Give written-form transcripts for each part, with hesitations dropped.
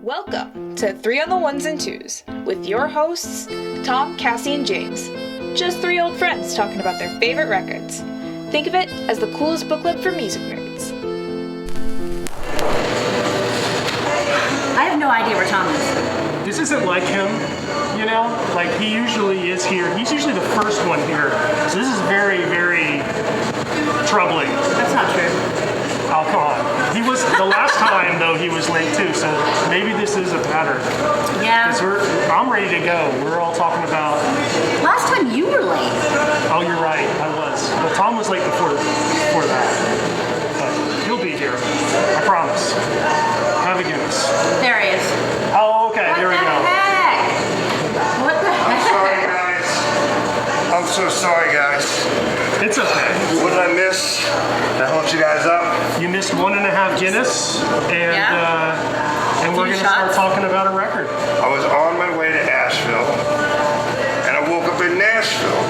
Welcome to 3 on the Ones and Twos with your hosts, Tom, Cassie, and James. Just 3 old friends talking about their favorite records. Think of it as the coolest book club for music nerds. I have no idea where Tom is. This isn't like him, you know? Like, he usually is here. He's usually the first one here. So this is very, very troubling. That's not true. Oh, come on. He was, the last time, though, he was late, too. So maybe this is a pattern. Yeah. Because I'm ready to go. We're all talking about... Last time you were late. Oh, you're right. I was. Well, Tom was late before that. But he'll be here. I promise. Have a Guinness. There he is. Oh, okay. There we go. What the heck? I'm sorry, guys. I'm so sorry, guys. It's okay. What did I miss? Did I hold you guys up? You missed 1.5 Guinness, and and we're going to start talking about a record. I was on my way to Asheville, and I woke up in Nashville.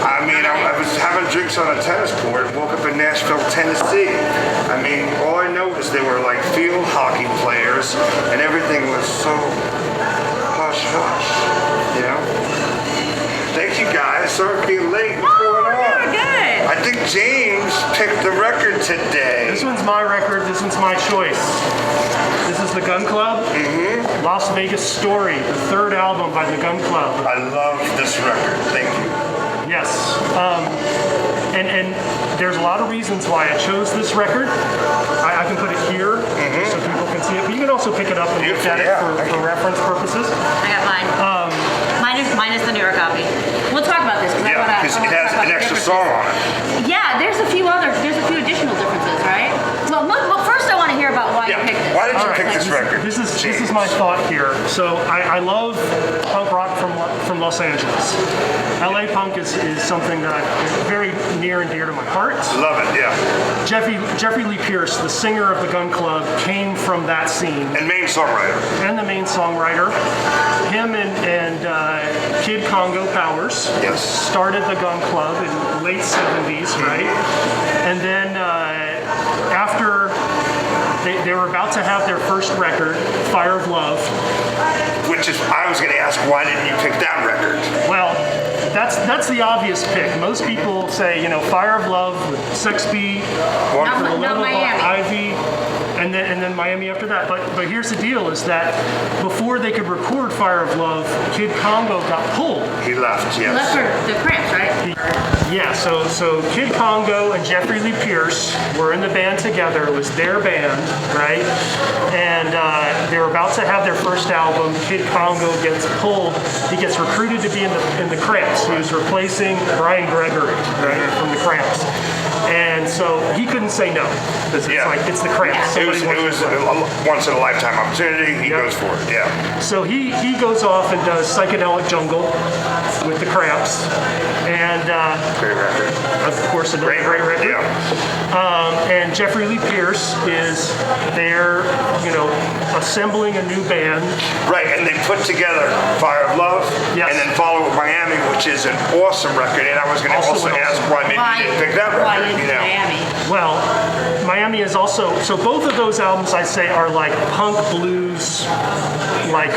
I mean, I was having drinks on a tennis court and woke up in Nashville, Tennessee. I mean, all I know is they were like field hockey players, and everything was so hush-hush, you know? Thank you, guys. Sorry for being late. What's going on? We're good. I think James picked the record today. This one's my record. This one's my choice. This is the Gun Club. Las Vegas Story, the 3rd album by the Gun Club. I love this record. Thank you. Yes. And there's a lot of reasons why I chose this record. I can put it here so people can see it. But you can also pick it up and look at it for reference purposes. I got mine. Mine is the newer copy. We'll talk about this. Yeah, because it has an extra song on it. Yeah, there's a few additional differences, right? Well, first I want to hear about why you picked it. Why did you pick this record? This is my thought here. So I love punk rock from Los Angeles. LA punk is something that is very near and dear to my heart. Love it, yeah. Jeffrey Lee Pierce, the singer of the Gun Club, came from that scene. And main songwriter. And the main songwriter. Him and Kid Congo Powers started the Gun Club in the late 70s, right? And then after they were about to have their first record, Fire of Love. Which is, I was going to ask, why didn't you pick that record? Well, that's the obvious pick. Most people say, Fire of Love with Sex B, Not Miami. Ivy, and then Miami after that. But here's the deal: is that before they could record Fire of Love, Kid Congo got pulled. He left, yes. He left for the Cramps, right? So Kid Congo and Jeffrey Lee Pierce were in the band together. It was their band, right? And they were about to have their first album. Kid Congo gets pulled. He gets recruited to be in the Cramps. He was replacing Brian Gregory, right, from the Cramps. And so he couldn't say no because it's the Cramps. It was a once in a lifetime opportunity. He goes for it. Yeah. So he goes off and does Psychedelic Jungle with the Cramps, and great record. Of course, a great record. Yeah. And Jeffrey Lee Pierce is there, assembling a new band. Right, and they put together Fire of Love, Yes. and then follow with Miami, which is an awesome record. And I was going to also ask why maybe you didn't pick that record. Why didn't Miami? Well, Miami is also, so both of those albums I say are like punk blues, like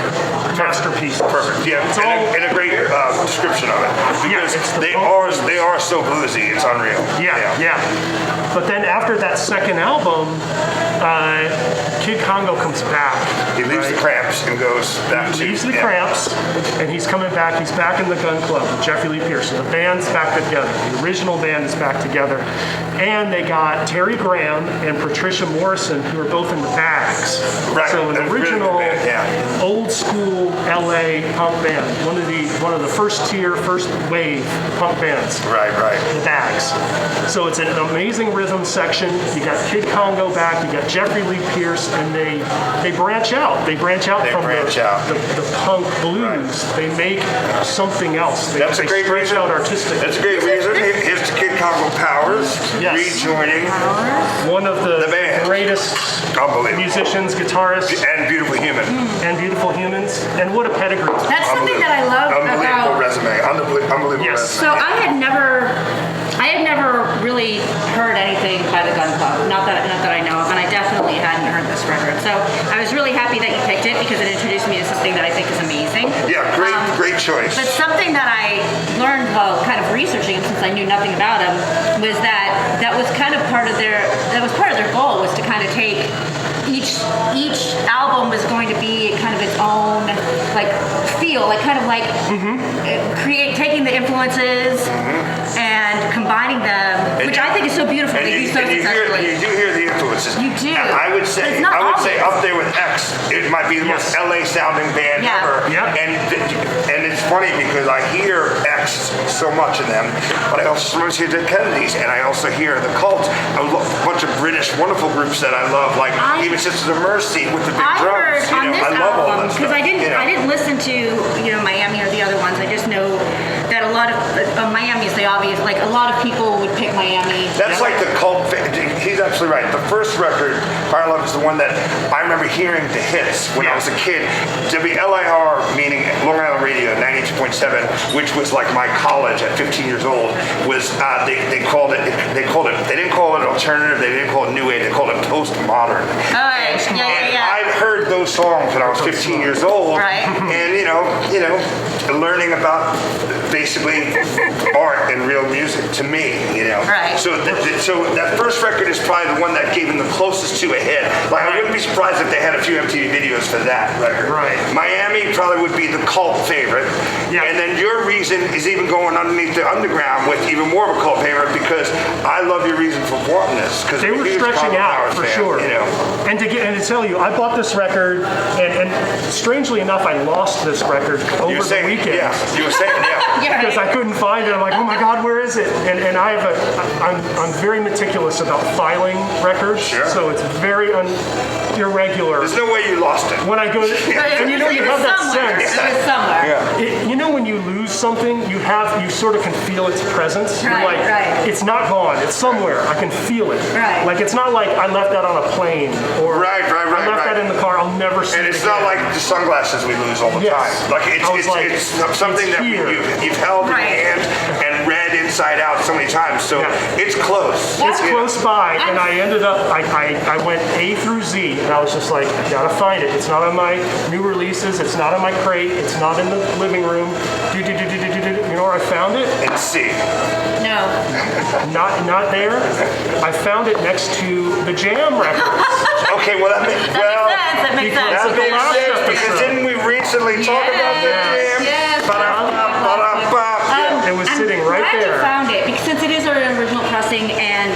masterpieces. Perfect. Yeah, It's and a great description of it. Because they are so bluesy, it's unreal. Yeah. But then after that second album, Kid Congo comes back. He leaves the Cramps and goes back to... He leaves the Cramps, and he's coming back. He's back in the Gun Club with Jeffrey Lee Pierce. So the band's back together. The original band is back together. And they got Terry Graham and Patricia Morrison, who are both in the Bags. Right. So an original, really good band, old school LA punk band. One of the first wave punk bands. Right. The Bags. So it's an amazing rhythm section. You got Kid Congo back. You got Jeffrey Lee Pierce, and they branch out. They branch out from the punk blues. Right. They make something else. That's a great reason. Out artistically. That's a great reason. Here's the Kid Congo Powers rejoining one of the band. greatest musicians, guitarists, and beautiful human. And beautiful humans. And what a pedigree. That's something that I love Unbelievable resume. Unbelievable resume. So I had never really heard anything by the Gun Club. Not that I know of, and I definitely hadn't heard this first record. So I was really happy that you picked it because it introduced me to something that I think is amazing. Yeah, great choice. But something that I learned while kind of researching him, since I knew nothing about him, was that was kind of part of their goal, was to kind of take each album was going to be kind of its own like feel, like kind of like taking the influences and combining them, which I think is so beautiful. And They do so successfully. You do hear the influences. You do. And I would say up there with X. It might be the most LA sounding band ever. Yeah. And it's funny because I hear X so much in them, but I also sometimes hear the Kennedys, and I also hear the Cult. A bunch of British wonderful groups that I love, like even Sisters of Mercy with the big I drums. heard on this I love all album, that because stuff. I didn't listen to Miami or the other ones. I just know that a lot of Miami is the obvious. Like a lot of people would pick Miami. That's like the Cult. He's absolutely right. The first record, Fire Love, is the one that I remember hearing the hits when I was a kid. WLIR, meaning Long Island Radio, 92.7, which was like my college at 15 years old. Was they didn't call it alternative. They didn't call it new wave. They called it postmodern. I heard those songs when I was 15 years old, right? And learning about basically art and real music to me, Right. So that first record is probably the one that gave them the closest to a hit. Like I wouldn't be surprised if they had a few MTV videos for that record. Right. Miami probably would be the Cult favorite. Yeah. And then Your Reason is even going underneath the underground with even more of a cult favorite because I love Your Reason for wanting this. Because They were stretching out for sure. And to tell you, I bought this record, and strangely enough, I lost this record over the weekend. Yeah, you were saying, yeah. Because I couldn't find it. I'm like, oh my God, where is it? And I'm very meticulous about filing records, so it's very irregular. There's no way you lost it. When I go, and you have that sense. It was somewhere. Yeah. When you lose something, you sort of can feel its presence. You're Right, like, right. it's not gone. It's somewhere. I can feel it. Right. Like it's not like I left that on a plane or I left that in the car. I'll never see it. And it's again. not like the sunglasses we lose all the time. Like it's something that you've held in your hand and read inside out so many times. So it's close. It's close by, and I ended up. I went A through Z, and I was just like, I gotta find it. It's not on my new releases. It's not on my crate. It's not in the living room. You know where I found it? And C. No. Not there. I found it next to the Jam records. Okay, well that makes That makes sense. Because that makes sense because didn't we recently talk about the Jam? Yes. It was sitting right I'm glad there. you found it because since it is an original pressing and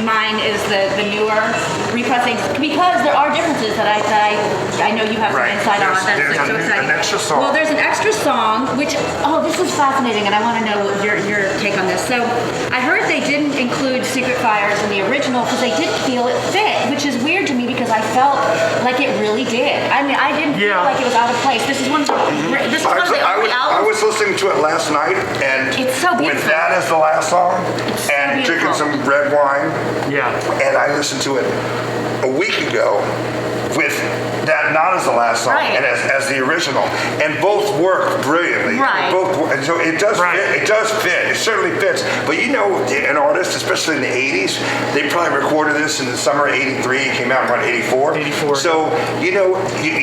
mine is the newer repressing, because there are differences that I know you have some insight on. There's That's so exciting. an extra song. Well, there's an extra song which this is fascinating, and I want to know your take on this. So I heard they didn't include Secret Fires in the original because they didn't feel it fit, which is weird to me because I felt like it really did. I mean, I didn't feel like it was out of place. This is one of the only I albums. was listening to it last night, and It's so with beautiful. that as the last song, so and drinking beautiful. some red wine, Yeah. and I listened to it a week ago with that not as the last song Right. and as the original, and both work brilliantly. Right. And so it does fit. It does fit. It certainly fits. But an artist, especially in the '80s, they probably recorded this in the summer of '83. It came out around '84. So you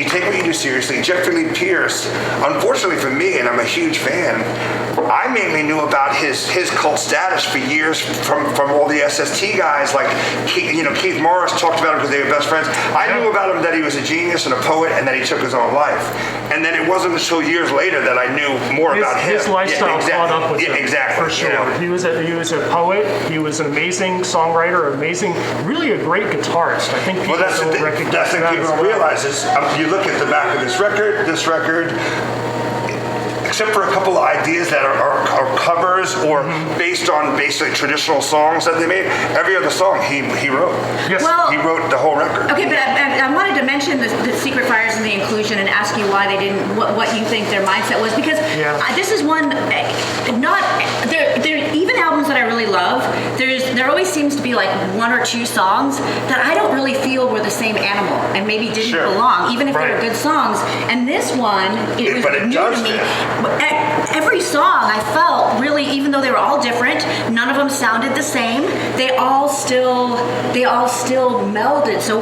take what you do seriously. Jeffrey Lee Pierce, unfortunately for me, and I'm a huge fan, I mainly knew about his cult status for years from all the SST guys, like Keith Morris talked about him because they were best friends. I knew about him that he was a genius and a poet, and that he took his own life. And then it wasn't until years later that I knew more about him. His lifestyle caught up with him. Exactly. For sure. He was a poet. He was an amazing songwriter, really a great guitarist. I think people don't recognize that's the thing people don't realize is you look at the back of this record, except for a couple of ideas that are covers or based on basically traditional songs that they made, every other song he wrote. Yes. Well, he wrote the whole record. Okay, but I wanted to mention the Secret Fires and the inclusion and ask you why they didn't, what you think their mindset was, because this is one, they're even albums that I really love, there always seems to be like one or two songs that I don't really feel were the same animal and maybe didn't belong, even if they were good songs. And this one, it was new to me. Every song I felt really, even though they were all different, none of them sounded the same. They all still melded. So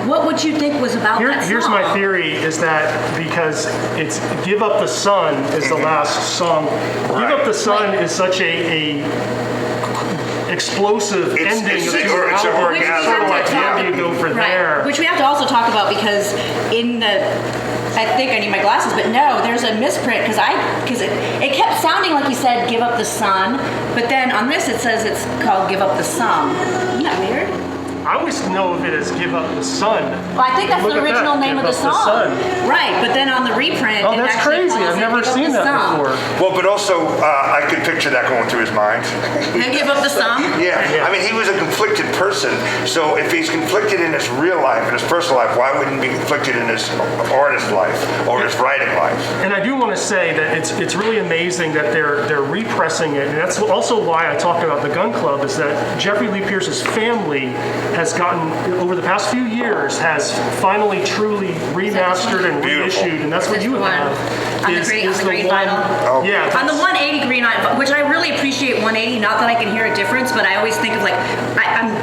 what would you think was about that song? Here's my theory is that because it's Give Up the Sun is the last song. Give Up the Sun is such a explosive ending of your album. Sort of like, how do you go for there? Which we have to also talk about because I think I need my glasses, but no, there's a misprint because it kept sounding like you said "Give Up the Sun," but then on this it says it's called "Give Up the Sum." Isn't that weird? I always know of it as Give Up the Sun. Well, I think that's the original name of the song. Right, but then on the reprint, oh, that's crazy. I've never seen that before. Well, but also, I could picture that going through his mind. Give Up the Sum? Yeah. I mean, he was a conflicted person, so if he's conflicted in his real life, in his personal life, why wouldn't he be conflicted in his artist life or his writing life? And I do want to say that it's really amazing that they're repressing it, and that's also why I talk about the Gun Club, is that Jeffrey Lee Pierce's family has gotten, over the past few years, has finally truly remastered and reissued, and that's what you would have. On the green vinyl. Oh. Yeah. On the 180 green vinyl, which I really appreciate 180, not that I can hear a difference, but I always think of like,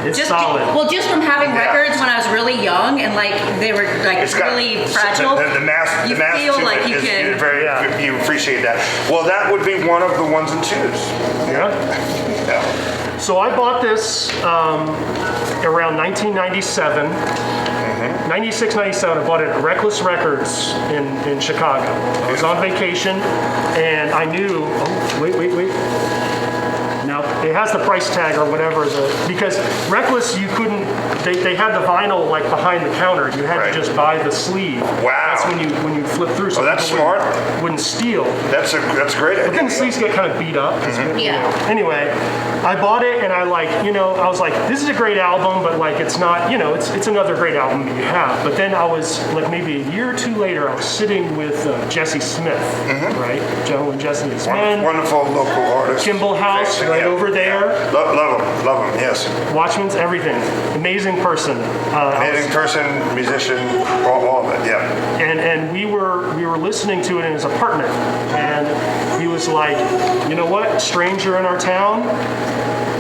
It's solid. Just from having records when I was really young and like they were like really fragile. The mass you the mass feel like you can. You appreciate that. Well, that would be one of the ones and twos. Yeah. So I bought this around 1997. 96, 97, I bought it at Reckless Records in Chicago. I was on vacation, and I knew, wait. Now, it has the price tag or whatever, because Reckless, you couldn't, they had the vinyl like behind the counter. You had to just buy the sleeve. Wow. That's when you flip through. So that's smart. Wouldn't steal. That's great. But then the sleeves get kind of beat up. Anyway, I bought it and I was like, this is a great album, but like it's not, it's another great album that you have. But then I was like maybe a year or two later, I was sitting with Jesse Smith, right? Gentleman Jesse Smith. Wonderful local artist. Kimball House, right over there. Love him, yes. Watchman's everything. Amazing person. Amazing person, musician, all of it, yeah. And we were listening to it in his apartment, and he was like, you know what? Stranger in Our Town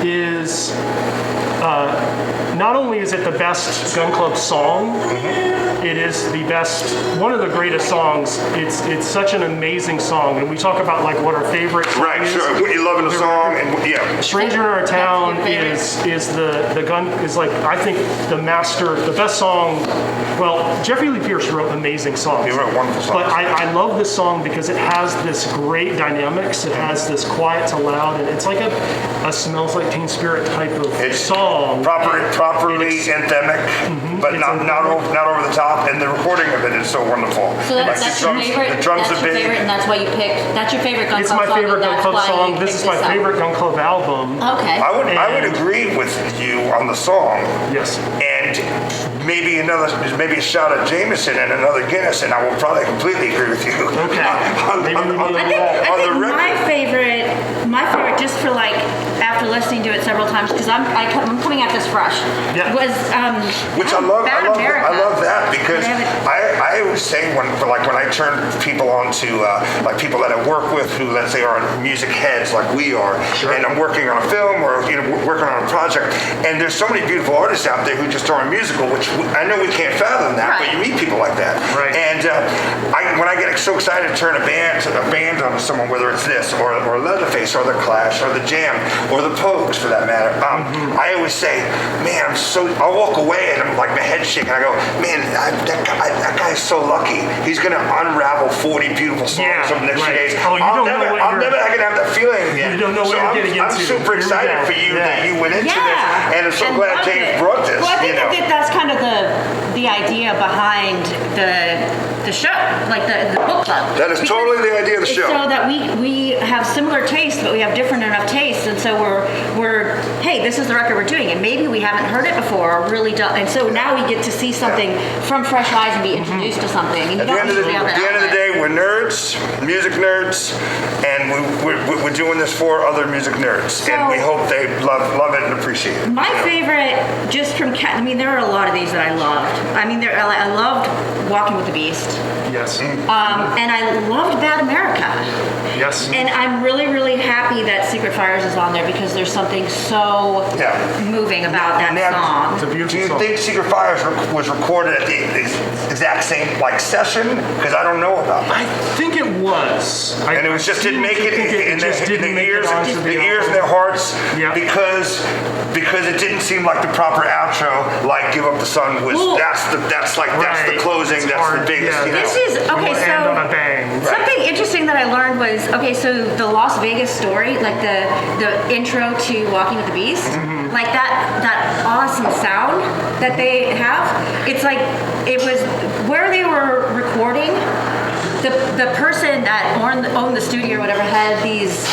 is not only is it the best Gun Club song, it is the best, one of the greatest songs. It's such an amazing song, and we talk about like what our favorite song is. Sure. What you love in a song, and yeah. Stranger in Our Town is the gun is like, I think the best song. Well, Jeffrey Lee Pierce wrote amazing songs. He wrote wonderful songs. But I love this song because it has this great dynamics. It has this quiet to loud, and it's like a Smells Like Teen Spirit type of song. Properly anthemic, but not over the top. And the recording of it is so wonderful. So that's your favorite. The drums that's are your big. favorite, and that's why you picked. That's your favorite Gun Club song. It's my favorite Gun Club song. This is my favorite Gun Club album. Okay. I would agree with you on the song. Yes. And maybe a shot of Jameson and another Guinness, and I will probably completely agree with you. Okay. on I think my favorite, just for like after listening to it several times, because I'm coming at this fresh. Yeah. Was which I love. Bad America. I love that because I always say when I turn people on to like people that I work with who, let's say, are music heads like we are, and I'm working on a film or working on a project, and there's so many beautiful artists out there who just are a musical, which I know we can't fathom that, but you meet people like that. Right. And when I get so excited to turn a band onto someone, whether it's this or Leatherface or the Clash or the Jam or the Pogues for that matter, I always say, man, I'll walk away and I'm like my head shaking. I go, man, that guy's so lucky. He's gonna unravel 40 beautiful songs over the next few days. I'm never gonna have that feeling again. You don't know what you're getting into. I'm super excited for you that you went into this, and I'm so glad James brought this. Well, I think that that's kind of the the idea behind the show, like the book club. That is totally the idea of the show. So that we have similar tastes, but we have different enough tastes, and so we're hey, this is the record we're doing, and maybe we haven't heard it before, or really done, and so now we get to see something from fresh eyes and be introduced to something. And At the end of the day, we're nerds, music nerds, and we're doing this for other music nerds, and we hope they love it and appreciate it. My favorite, just from I mean, there are a lot of these that I loved. I mean, I loved Walking with the Beast. Yes. And I loved Bad America. Yes. And I'm really, really happy that Secret Fires is on there because there's something so moving about that song. It's a beautiful Do you song. think Secret Fires was recorded at the exact same session? Because I don't know about that. I think it was. And it was just didn't make it in the ears and their hearts because it didn't seem like the proper outro. Like "Give Up the Sun" was that's the closing. That's the biggest. Yeah, This is okay. So end on a bang. something interesting that I learned was so the Las Vegas story, like the intro to Walking with the Beast, like that awesome sound that they have. It's like it was where they were recording. The person that owned the studio or whatever had these.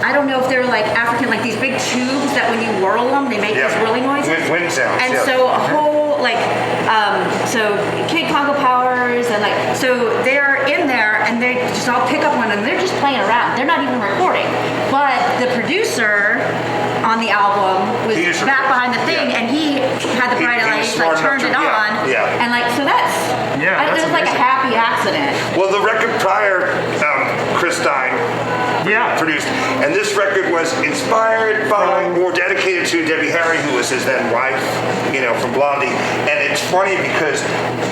I don't know if they're like African, like these big tubes that when you whirl them, they make these whirling noises. Wind sounds. And so a whole so Kid Congo Powers and so they're in there and they just all pick up one and they're just playing around. They're not even recording. But the producer on the album was back behind the thing and he had the bright lights, turned it on. Yeah. And so that's it was like a happy accident. Well, the record prior, Chris Stein produced, and this record was inspired by or dedicated to Debbie Harry, who was his then wife, from Blondie. And it's funny because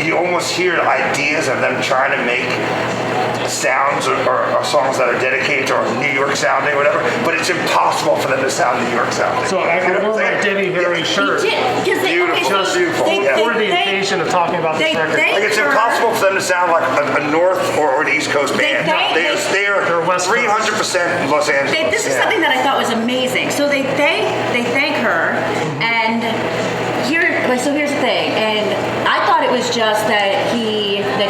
you almost hear the ideas of them trying to make sounds or songs that are dedicated to New York sounding or whatever, but it's impossible for them to sound New York sounding. So I wore my Debbie Harry shirt. Beautiful. For the occasion of talking about this record. Like it's impossible for them to sound like a North or an East Coast band. They are 300% Los Angeles. This is something that I thought was amazing. So they thank her, and here's the thing. And I thought it was just that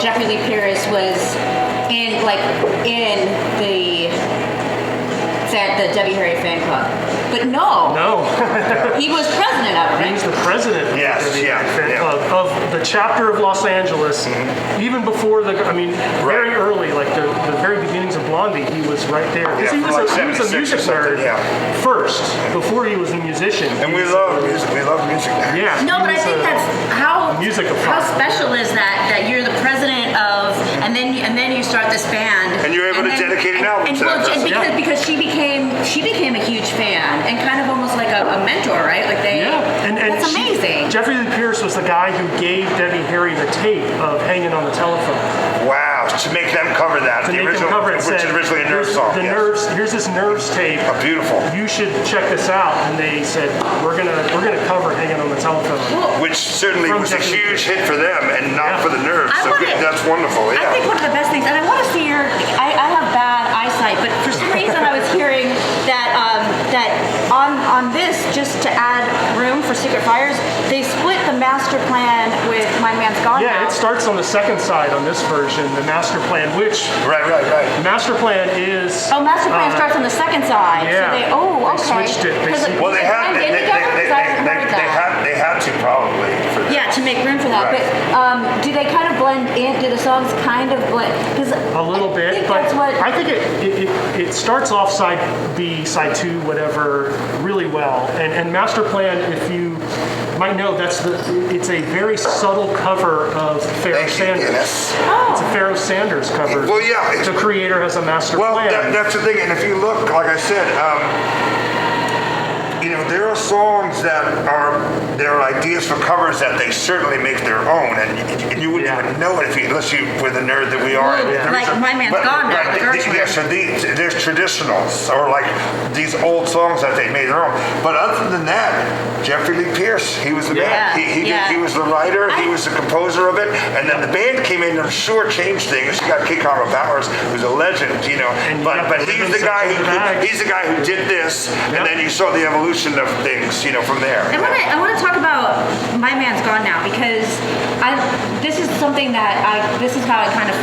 Jeffrey Lee Pierce was in the Debbie Harry fan club. But no. He was president of it. He's the president of the fan club of the chapter of Los Angeles. Even before very early, like the very beginnings of Blondie, he was right there. Because he was a music nerd first, before he was a musician. And we love music. We love music. Yeah. No, but I think that's how special is that you're the president of, and then you start this band. And you're able to dedicate an album to that. Because she became a huge fan and kind of almost like a mentor, right? Like that's amazing. Jeffrey Lee Pierce was the guy who gave Debbie Harry the tape of "Hanging on the Telephone." Wow, to make them cover that. To make them cover it, which is originally a Nerves song. Here's this Nerves tape. Oh, beautiful. You should check this out. And they said, we're gonna cover "Hanging on the Telephone," which certainly was a huge hit for them and not for the Nerves. That's wonderful. I think one of the best things, and I want to see I have bad eyesight, but for some reason I was hearing that on this, just to add room for Secret Fires, they split the master plan with My Man's Gone Now. It starts on the second side on this version, the master plan, which master plan is master plan starts on the second side. Yeah. So they switched it. They had to probably for that. Yeah, to make room for that. But do they kind of blend in? Do the songs kind of blend? A little bit, but I think it starts off side B, side 2, whatever, really well. And Master Plan, if you might know, it's a very subtle cover of Pharoah Sanders. It's a Pharoah Sanders cover. Well, yeah. The creator has a master plan. Well, that's the thing. And if you look, like I said, there are songs that there are ideas for covers that they certainly make their own, and you wouldn't even know it unless you were the nerd that we are. Like My Man's Gone Now. So there's traditionals, or like these old songs that they made their own. But other than that, Jeffrey Lee Pierce, he was the man. He was the writer, he was the composer of it, and then the band came in and changed things. You got Kid Congo Powers, who's a legend, But he's the guy who did this, and then you saw the evolution evolution of things, from there. I want to talk about My Man's Gone Now, because this is something that this is how it kind of,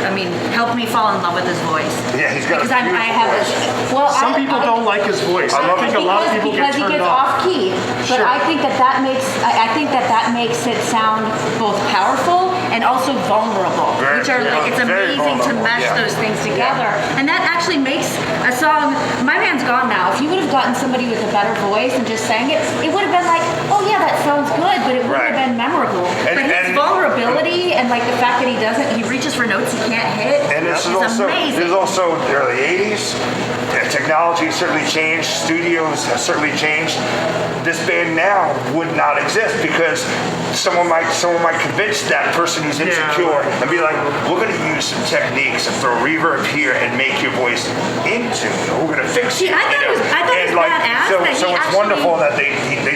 helped me fall in love with his voice. Yeah, he's got because a beautiful I have voice. this. Well, Some people don't like his voice. I think a lot of people get because he turned gets off. off key. But Sure. I think that makes it sound both powerful and also vulnerable, Very, which are like, it's very amazing to vulnerable, mesh yeah. those things together, and that actually makes a song. My Man's Gone Now. If you would have gotten somebody with a better voice and just sang it, it would have been like, oh yeah, that sounds good, but it wouldn't Right. have been memorable. And- But his and- vulnerability and like the fact that he reaches for notes he can't hit And this is is amazing. also the early 80s. Technology has certainly changed. Studios have certainly changed. This band now would not exist because someone might convince that person who's insecure and be like, we're going to use some techniques and throw reverb here and make your voice into. We're going to fix See, it. I thought it was badass So, that he so it's actually- wonderful that they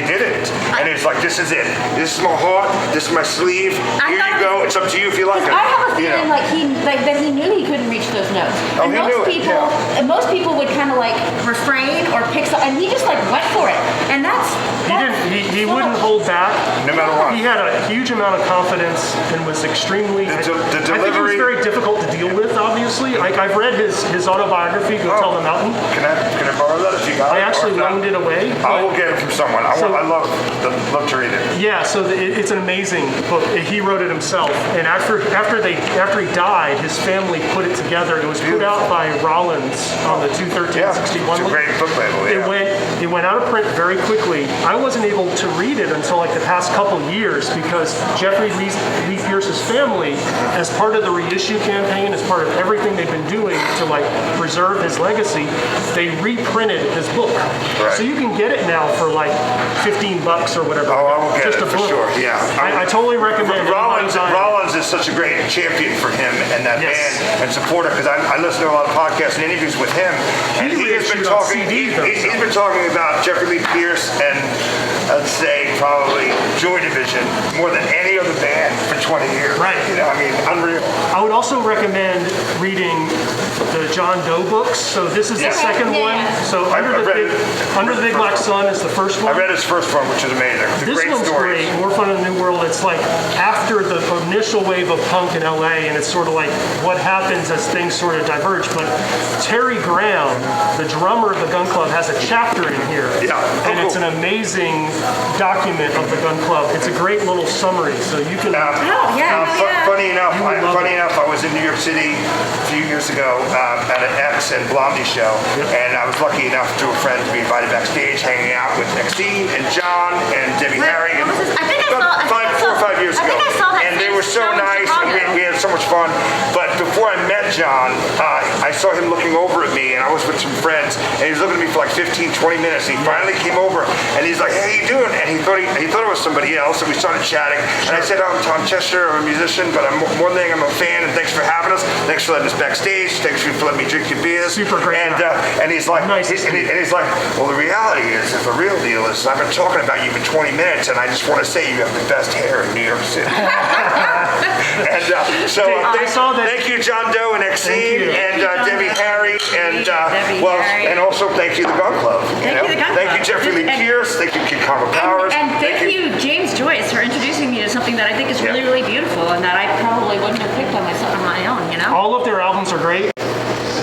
did it. And it's like, this is it. This is my heart. This is my sleeve. I Here thought you go. It's up to you if you like it. I have a You know. feeling that he knew he couldn't reach those notes. Oh, And he knew it, and most people would kind of like refrain or pick some, and he just like went for it. And He wouldn't hold back. No matter what. He had a huge amount of confidence and was extremely. The I think it was delivery- very difficult to deal with. Obviously, like I've read his autobiography, Go Tell the Mountain. Can I borrow that if you got I it? actually Or if not, loaned it away. I will get it from someone. I love to read it. Yeah, so it's an amazing book. He wrote it himself, and after he died, his family put it together. It was put out by Rollins on the Yeah, 21361. it's a great book label. Yeah. It went out of print very quickly. I wasn't able to read it until like the past couple years because Jeffrey Lee Pierce's family, as part of the reissue campaign, as part of everything they've been doing to like preserve his legacy, they reprinted his book. Right. So you can get it now for like $15 or whatever. Oh, I will get Just it a for book. sure. Yeah, I totally recommend it. Rollins is such a great champion for him and that Yes. band and supporter because I listen to a lot of podcasts and interviews with him, and He he's been reissued on talking. CD though, He's so. been talking about Jeffrey Lee Pierce and I'd say probably Joy Division more than any other band for 20 years. Right. Unreal. I would also recommend reading the John Doe books. So this is Yeah. the second Yeah. one. So I've read Under the Big Black Sun is the first one. I read his first one, which is amazing. It's a This great one's story. great. More Fun in the New World. It's like after the initial wave of punk in LA, and it's sort of like what happens as things sort of diverge. But Terry Graham, the drummer of the Gun Club, has a chapter in here. Yeah. Oh, And it's cool. an amazing document of the Gun Club. It's a great little summary, so you can. Funny enough, You would love I was in New York City a few years ago at an X and Blondie show, and I was lucky enough through a friend to be invited backstage, hanging out with XC and John and Debbie Harry. What was this? I think I saw- 4 or 5 years I ago. think I saw that and they same were so show in nice, and Chicago. we had so much fun. But before I met John, I saw him looking over at me, and I was with some friends, and he was looking at me for like 15, 20 minutes. And he finally came over, and he's like, "Hey, how you doing?" And he thought it was somebody else, and we started chatting. And I said, "I'm Tom Chester. I'm a musician, but more than anything, I'm a fan. And thanks for having us. Thanks for letting us backstage. Thanks for letting me drink your beers." Super great And he's like, Nice. he's like, "Well, the reality is the real deal is I've been talking about you for 20 minutes, and I just want to say you have the best hair in New York City." And I saw that. thank you, John Doe and XC, Thank you. and Thank you, Debbie John Doe. Harry, and Debbie Harry. and also thank you, the Gun Club. Thank you, the Gun Thank Club. you, Jeffrey Lee And- Pierce. Thank you, Kid Carver Powers. And thank you, James Joyce, for introducing me to something that I think is really, Yeah. really beautiful and that I probably wouldn't have picked on my own, you know? All of their albums are great.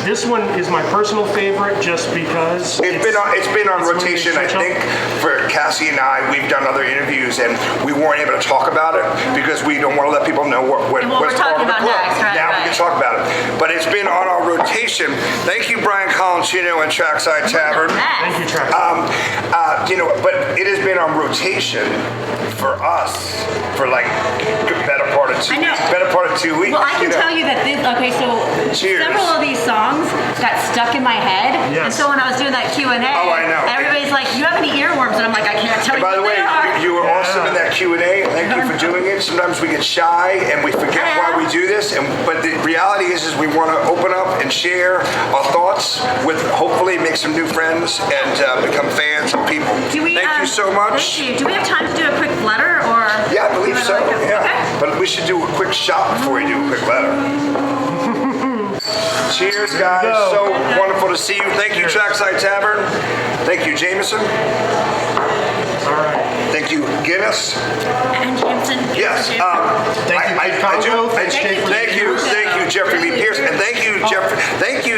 This one is my personal favorite just because It's been on it's when they rotation. I switch up. think for Cassie and I, we've done other interviews and we weren't able to talk about it because we don't want to let people know And what what's we're talking part of the about club. next, right, Now we right. can talk about it. But it's been on our rotation. Thank you, Brian Colancino and Trackside Tavern. Thank you, Track. But it has been on rotation for us for like better part of 2 I know. weeks. Better part of 2 weeks. Well, I can tell you that Cheers. several of these songs got stuck in my head. Yes. And so when I was doing that Q&A, Oh, I know. everybody's like, "You have any earworms?" And I'm like, "I can't tell And you by the what way, they are." you were awesome in that Q&A. Thank you for doing it. Sometimes we get shy and we forget why we do this. But the reality is we want to open up and share our thoughts with hopefully make some new friends and become fans of people. Thank you so much. Thank you. Do we have time to do a quick letter or? Yeah, I believe so. Yeah. Okay. But we should do a quick shot before we do a quick letter. Cheers, guys. go. So wonderful to see you. Thank you, Trackside Tavern. Thank you, Jameson. All right. Thank you, Guinness. And Jameson. Yes. Thank you, I Congo. do. Thank you, Jeffrey Lee Pierce, and thank you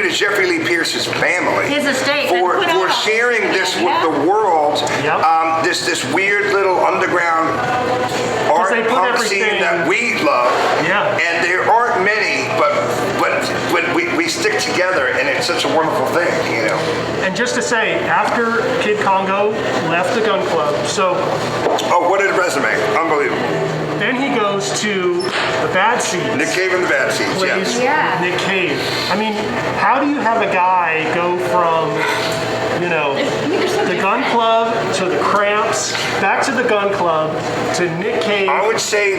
to JeffreyLee Pierce's family His estate. for sharing this with the world. Yep. This weird little underground art they put punk scene everything- that we love. Yeah. And there aren't many, but we stick together, and it's such a wonderful thing, you know. And just to say, after Kid Congo left the gun club, so Oh, what a resume! Unbelievable. then he goes to the Bad Seeds. Nick Cave and the Bad Seeds. Plays Yes. Yeah. Nick Cave. I mean, how do you have a guy go from, you know, the gun club to the Cramps, back to the gun club to Nick Cave? I would say.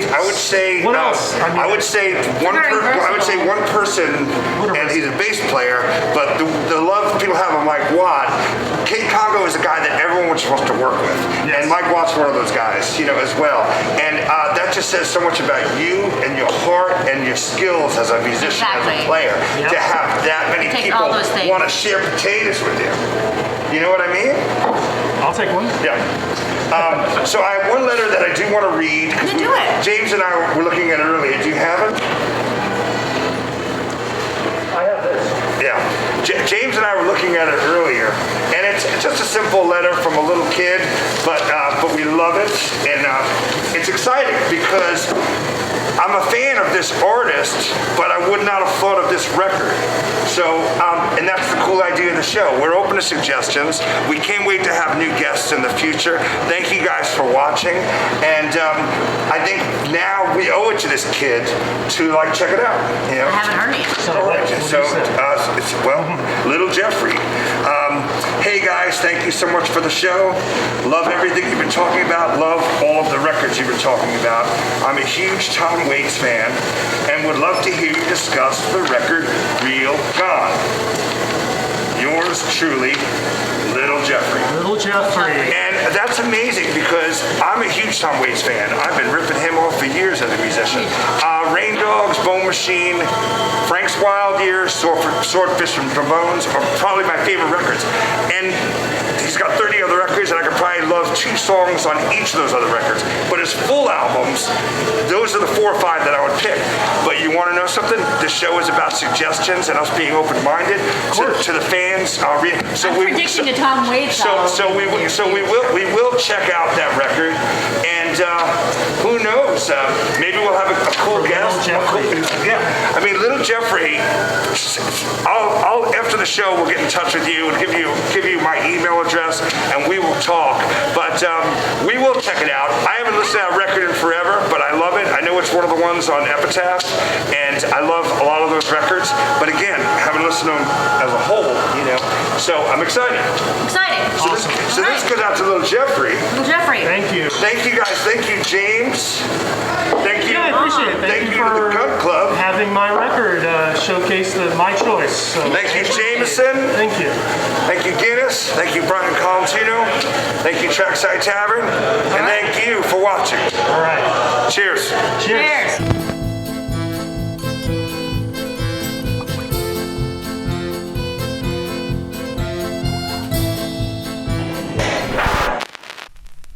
What else? I would say one person, and he's a bass player. But the love people have of Mike Watt. Kate Congo is a guy that everyone was supposed to work with, Yes. and Mike Watt's one of those guys, you know, as well. And that just says so much about you and your heart and your skills as a musician, as Exactly. a player, Yep. to have that many Take people all those things. want to share potatoes with you. You know what I mean? I'll take one. Yeah. So I have one letter that I do want to read. Then do it. James and I were looking at it earlier. Do you have it? I have this. Yeah. James and I were looking at it earlier, and it's just a simple letter from a little kid, but we love it, and it's exciting because I'm a fan of this artist, but I would not have thought of this record. So, and that's the cool idea of the show. We're open to suggestions. We can't wait to have new guests in the future. Thank you guys for watching, and I think now we owe it to this kid to check it out. You know? I haven't heard it yet. So, All right, what so do you say? it's little Jeffrey. Hey guys, thank you so much for the show. Love everything you've been talking about. Love all of the records you've been talking about. I'm a huge Tom Waits fan and would love to hear you discuss the record Real Gone. Yours truly, Little Jeffrey. Little Jeffrey. And that's amazing because I'm a huge Tom Waits fan. I've been ripping him off for years as a musician. Rain Dogs, Bone Machine, Frank's Wild Years, Swordfish and Trombones are probably my favorite records. And he's got 30 other records, and I could probably love 2 songs on each of those other records. But his full albums, those are the 4 or 5 that I would pick. But you want to know something? The show is about suggestions and us being open-minded to the fans. I'm predicting a Tom Waits album. So we will check out that record, and who knows? Maybe we'll have a cool guest. Jeffrey. Yeah, I mean, Little Jeffrey. I'll after the show we'll get in touch with you and give you my email address, and we will talk. But we will check it out. I haven't listened to that record in forever, but I love it. I know it's one of the ones on Epitaph, and I love a lot of those records. But again, I haven't listened to them as a whole, you know. So I'm excited. Exciting. So this goes out to Little Jeffrey. Little Jeffrey. Thank you. Thank you guys. Thank you, James. Thank you. Yeah, I appreciate it. Thank you to for the Gun Club. having my record showcase my choice. So. Thank you, Jameson. Thank you. Thank you, Guinness. Thank you, Brian Colantino. Thank you, Trackside Tavern. And thank